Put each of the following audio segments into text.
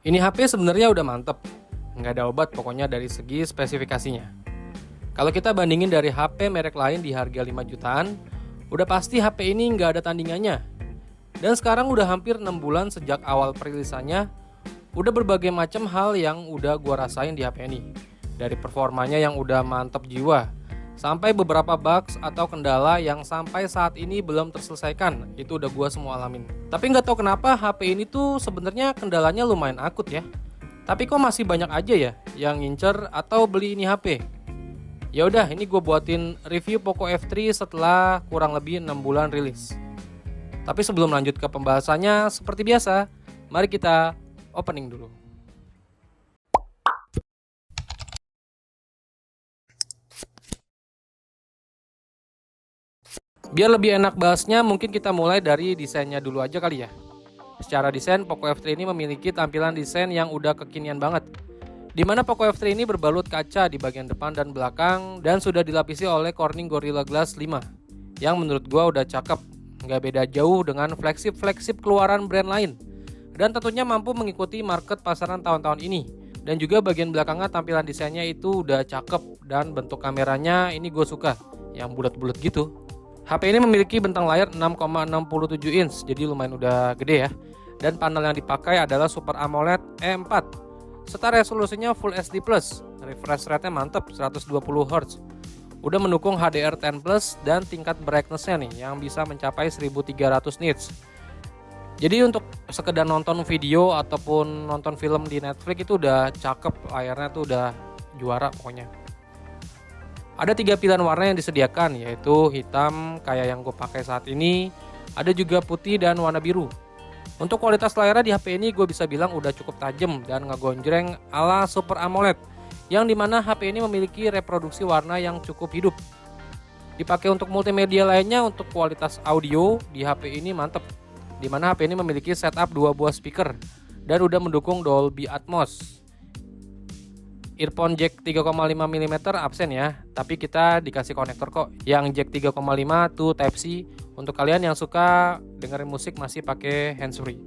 Ini HP sebenarnya udah mantep, nggak ada obat pokoknya dari segi spesifikasinya. Kalau kita bandingin dari HP merek lain di harga 5 jutaan, udah pasti HP ini nggak ada tandingannya. Dan sekarang udah hampir 6 bulan sejak awal perilisannya, udah berbagai macam hal yang udah gua rasain di HP ini. Dari performanya yang udah mantep jiwa, sampai beberapa bugs atau kendala yang sampai saat ini belum terselesaikan, itu udah gua semua alamin. Tapi nggak tahu kenapa HP ini tuh sebenarnya kendalanya lumayan akut ya. Tapi kok masih banyak aja ya yang ngincer atau beli ini HP. Ya udah, ini gue buatin review Poco F3 setelah kurang lebih 6 bulan rilis. Tapi sebelum lanjut ke pembahasannya, seperti biasa, mari kita opening dulu. Biar lebih enak bahasnya, mungkin kita mulai dari desainnya dulu aja kali ya. Secara desain, Poco F3 ini memiliki tampilan desain yang udah kekinian banget. Dimana Poco F3 ini berbalut kaca di bagian depan dan belakang dan sudah dilapisi oleh Corning Gorilla Glass 5 yang menurut gua udah cakep, nggak beda jauh dengan flagship keluaran brand lain, dan tentunya mampu mengikuti market pasaran tahun-tahun ini. Dan juga bagian belakangnya tampilan desainnya itu udah cakep dan bentuk kameranya ini gue suka, yang bulat-bulat gitu. HP ini memiliki bentang layar 6,67 inch, jadi lumayan udah gede ya. Dan panel yang dipakai adalah Super AMOLED E4 serta resolusinya Full HD+, refresh rate-nya mantep 120Hz. Udah mendukung HDR10+, dan tingkat brightness-nya nih yang bisa mencapai 1300 nits. Jadi untuk sekedar nonton video ataupun nonton film di Netflix itu udah cakep, layarnya tuh udah juara pokoknya. Ada 3 pilihan warna yang disediakan, yaitu hitam kayak yang gue pakai saat ini, ada juga putih dan warna biru. Untuk kualitas layarnya di HP ini gue bisa bilang udah cukup tajam dan ngegonjreng ala Super AMOLED, yang dimana HP ini memiliki reproduksi warna yang cukup hidup. Dipakai untuk multimedia lainnya, untuk kualitas audio di HP ini mantep, dimana HP ini memiliki setup 2 buah speaker dan udah mendukung Dolby Atmos. Earphone jack 3,5mm absen ya, tapi kita dikasih konektor kok yang jack 3,5 to Type-C untuk kalian yang suka dengerin musik masih pakai handsfree.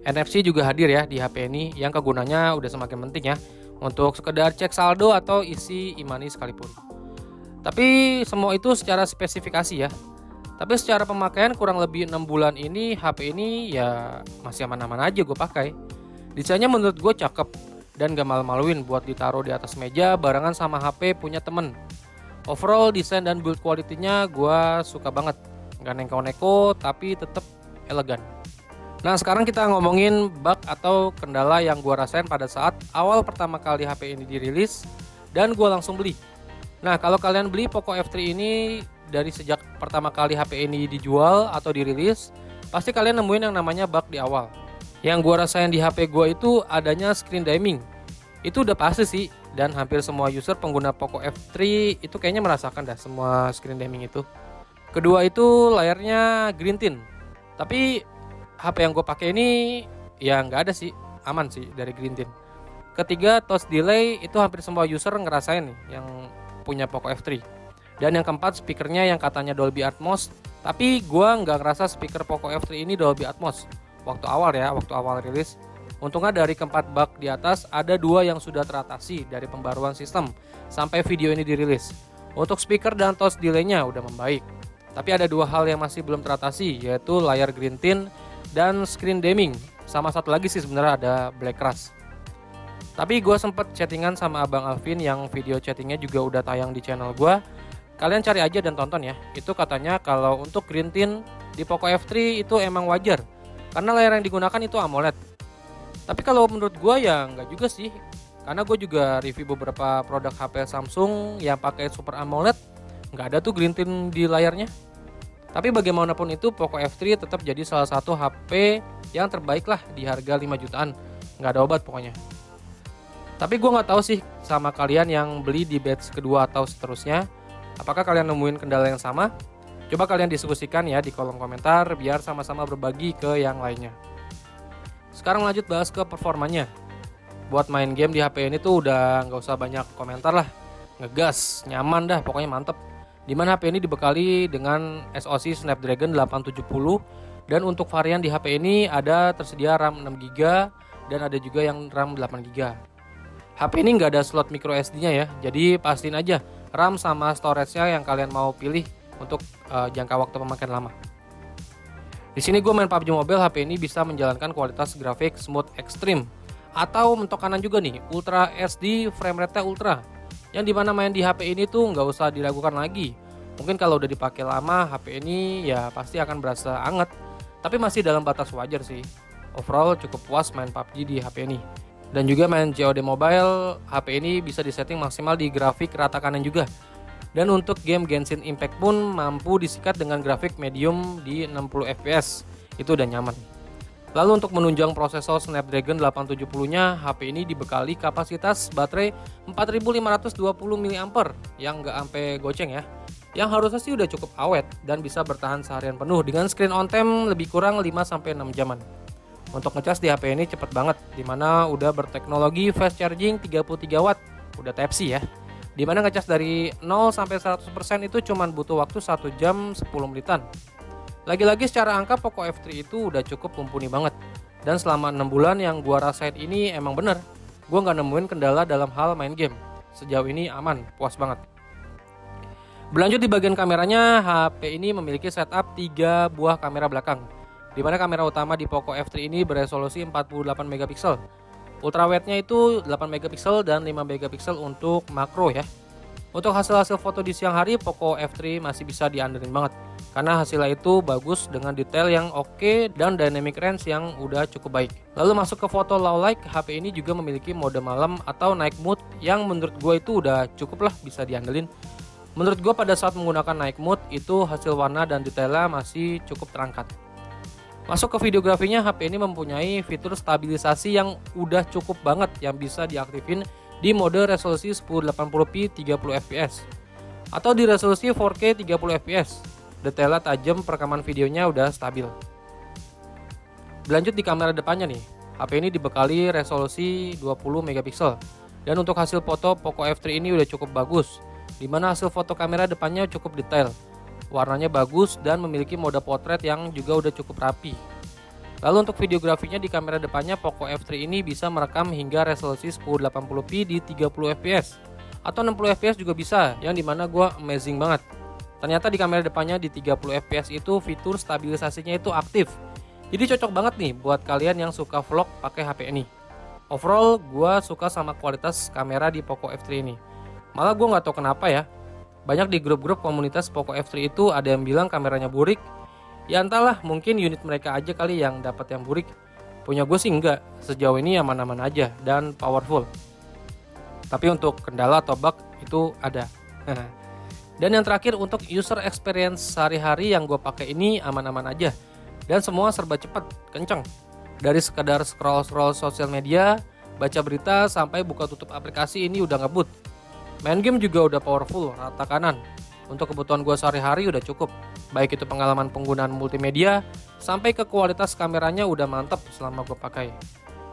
NFC juga hadir ya di HP ini, yang kegunanya udah semakin penting ya untuk sekedar cek saldo atau isi e-money sekalipun. Tapi semua itu secara spesifikasi ya. Tapi secara pemakaian kurang lebih 6 bulan ini HP ini ya masih aman-aman aja gue pakai. Desainnya menurut gue cakep dan gak malu-maluin buat ditaruh di atas meja barengan sama HP punya temen. Overall desain dan build quality-nya gue suka banget. Gak neko-neko tapi tetap elegan. Nah sekarang kita ngomongin bug atau kendala yang gue rasain pada saat awal pertama kali HP ini dirilis dan gue langsung beli. Nah kalau kalian beli Poco F3 ini dari sejak pertama kali HP ini dijual atau dirilis, pasti kalian nemuin yang namanya bug di awal. Yang gue rasain di HP gue itu adanya screen dimming. Itu udah pasti sih, dan hampir semua user pengguna Poco F3 itu kayaknya merasakan dah semua screen dimming itu. Kedua itu layarnya green tint. Tapi HP yang gue pakai ini ya nggak ada sih, aman sih dari green tint. Ketiga, touch delay itu hampir semua user ngerasain nih yang punya Poco F3. Dan yang keempat, speakernya yang katanya Dolby Atmos, tapi gue nggak ngerasa speaker Poco F3 ini Dolby Atmos waktu awal rilis. Untungnya dari keempat bug di atas ada 2 yang sudah teratasi dari pembaruan sistem sampai video ini dirilis. Untuk speaker dan touch delay-nya udah membaik. Tapi ada 2 hal yang masih belum teratasi, yaitu layar green tint dan screen dimming. Sama satu lagi sih sebenarnya ada black crash. Tapi gue sempet chattingan sama Abang Alvin yang video chattingnya juga udah tayang di channel gue. Kalian cari aja dan tonton ya. Itu katanya kalau untuk green tint di Poco F3 itu emang wajar, karena layar yang digunakan itu AMOLED. Tapi kalau menurut gue ya nggak juga sih, karena gue juga review beberapa produk HP Samsung yang pakai Super AMOLED, nggak ada tuh green tint di layarnya. Tapi bagaimanapun itu Poco F3 tetap jadi salah satu HP yang terbaik lah di harga 5 jutaan, nggak ada obat pokoknya. Tapi gue nggak tahu sih sama kalian yang beli di batch kedua atau seterusnya, apakah kalian nemuin kendala yang sama? Coba kalian diskusikan ya di kolom komentar biar sama-sama berbagi ke yang lainnya. Sekarang lanjut bahas ke performanya. Buat main game di HP ini tuh udah nggak usah banyak komentar lah. Ngegas, nyaman dah, pokoknya mantep. Dimana HP ini dibekali dengan SoC Snapdragon 870, dan untuk varian di HP ini ada tersedia RAM 6GB dan ada juga yang RAM 8 GB. HP ini nggak ada slot micro SD-nya ya, jadi pastiin aja RAM sama storage-nya yang kalian mau pilih untuk jangka waktu pemakaian lama. Di sini gue main PUBG Mobile, HP ini bisa menjalankan kualitas grafik smooth extreme atau mentok kanan juga nih, Ultra HD, frame rate-nya ultra. Yang dimana main di HP ini tuh nggak usah diragukan lagi. Mungkin kalau udah dipakai lama, HP ini ya pasti akan berasa anget, tapi masih dalam batas wajar sih. Overall cukup puas main PUBG di HP ini. Dan juga main COD Mobile, HP ini bisa disetting maksimal di grafik rata kanan juga. Dan untuk game Genshin Impact pun mampu disikat dengan grafik medium di 60 fps. Itu udah nyaman. Lalu untuk menunjang prosesor Snapdragon 870-nya, HP ini dibekali kapasitas baterai 4520 mAh yang nggak sampai goceng ya. Yang harusnya sih udah cukup awet dan bisa bertahan seharian penuh dengan screen on time lebih kurang 5-6 jaman. Untuk ngecas di HP ini cepet banget, dimana udah berteknologi fast charging 33 watt, udah Type-C ya. Dimana ngecas dari 0 sampai 100% itu cuman butuh waktu 1 jam 10 menitan. Lagi-lagi secara angka Poco F3 itu udah cukup mumpuni banget. Dan selama 6 bulan yang gua rasain ini emang bener, gua nggak nemuin kendala dalam hal main game. Sejauh ini aman, puas banget. Berlanjut di bagian kameranya, HP ini memiliki setup 3 buah kamera belakang. Di mana kamera utama di Poco F3 ini beresolusi 48 megapiksel. Ultrawide-nya itu 8 megapiksel dan 5 megapiksel untuk makro ya. Untuk hasil-hasil foto di siang hari, Poco F3 masih bisa diandelin banget. Karena hasilnya itu bagus dengan detail yang oke dan dynamic range yang udah cukup baik. Lalu masuk ke foto low light, HP ini juga memiliki mode malam atau night mode yang menurut gue itu udah cukup lah bisa diandelin. Menurut gue pada saat menggunakan night mode itu hasil warna dan detailnya masih cukup terangkat. Masuk ke videografinya, HP ini mempunyai fitur stabilisasi yang udah cukup banget yang bisa diaktifin di mode resolusi 1080p 30fps atau di resolusi 4K 30fps. Detailnya tajam, perekaman videonya udah stabil. Berlanjut di kamera depannya nih, HP ini dibekali resolusi 20 megapiksel. Dan untuk hasil foto Poco F3 ini udah cukup bagus, dimana hasil foto kamera depannya cukup detail. Warnanya bagus dan memiliki mode potret yang juga udah cukup rapi. Lalu untuk videografinya di kamera depannya Poco F3 ini bisa merekam hingga resolusi 1080p di 30fps atau 60fps juga bisa, yang dimana gue amazing banget. Ternyata di kamera depannya di 30fps itu fitur stabilisasinya itu aktif. Jadi cocok banget nih buat kalian yang suka vlog pakai HP ini. Overall gue suka sama kualitas kamera di Poco F3 ini. Malah gue nggak tahu kenapa ya, banyak di grup-grup komunitas Poco F3 itu ada yang bilang kameranya burik. Ya entahlah, mungkin unit mereka aja kali yang dapat yang burik. Punya gue sih enggak, sejauh ini aman-aman aja dan powerful. Tapi untuk kendala atau bug itu ada. Dan yang terakhir untuk user experience sehari-hari yang gue pakai ini aman-aman aja. Dan semua serba cepat, kenceng. Dari sekadar scroll-scroll sosial media, baca berita, sampai buka tutup aplikasi ini udah ngebut. Main game juga udah powerful, rata kanan. Untuk kebutuhan gue sehari-hari udah cukup. Baik itu pengalaman penggunaan multimedia, sampai ke kualitas kameranya udah mantap selama gue pakai.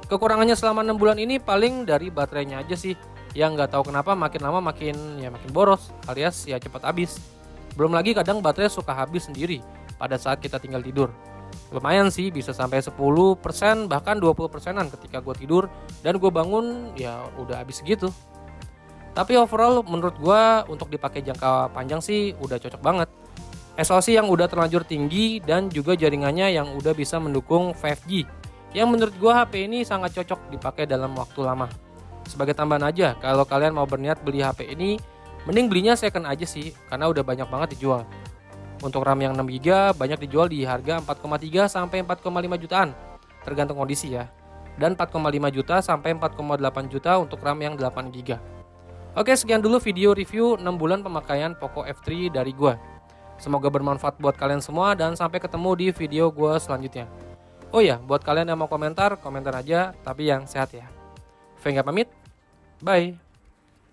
Kekurangannya selama 6 bulan ini paling dari baterainya aja sih. Yang nggak tahu kenapa makin lama makin boros, alias ya cepat habis. Belum lagi kadang baterai suka habis sendiri pada saat kita tinggal tidur. Lumayan sih, bisa sampai 10% bahkan 20%an ketika gue tidur dan gue bangun ya udah habis gitu. Tapi overall menurut gue untuk dipakai jangka panjang sih udah cocok banget. SoC yang udah terlanjur tinggi dan juga jaringannya yang udah bisa mendukung 5G. Yang menurut gue HP ini sangat cocok dipakai dalam waktu lama. Sebagai tambahan aja, kalau kalian mau berniat beli HP ini, mending belinya second aja sih, karena udah banyak banget dijual. Untuk RAM yang 6GB banyak dijual di harga 4,3 sampai 4,5 jutaan, tergantung kondisi ya. Dan 4,5 juta sampai 4,8 juta untuk RAM yang 8GB. Oke, sekian dulu video review 6 bulan pemakaian Poco F3 dari gua. Semoga bermanfaat buat kalian semua dan sampai ketemu di video gua selanjutnya. Oh ya, buat kalian yang mau komentar, komentar aja, tapi yang sehat ya. Vega pamit, bye.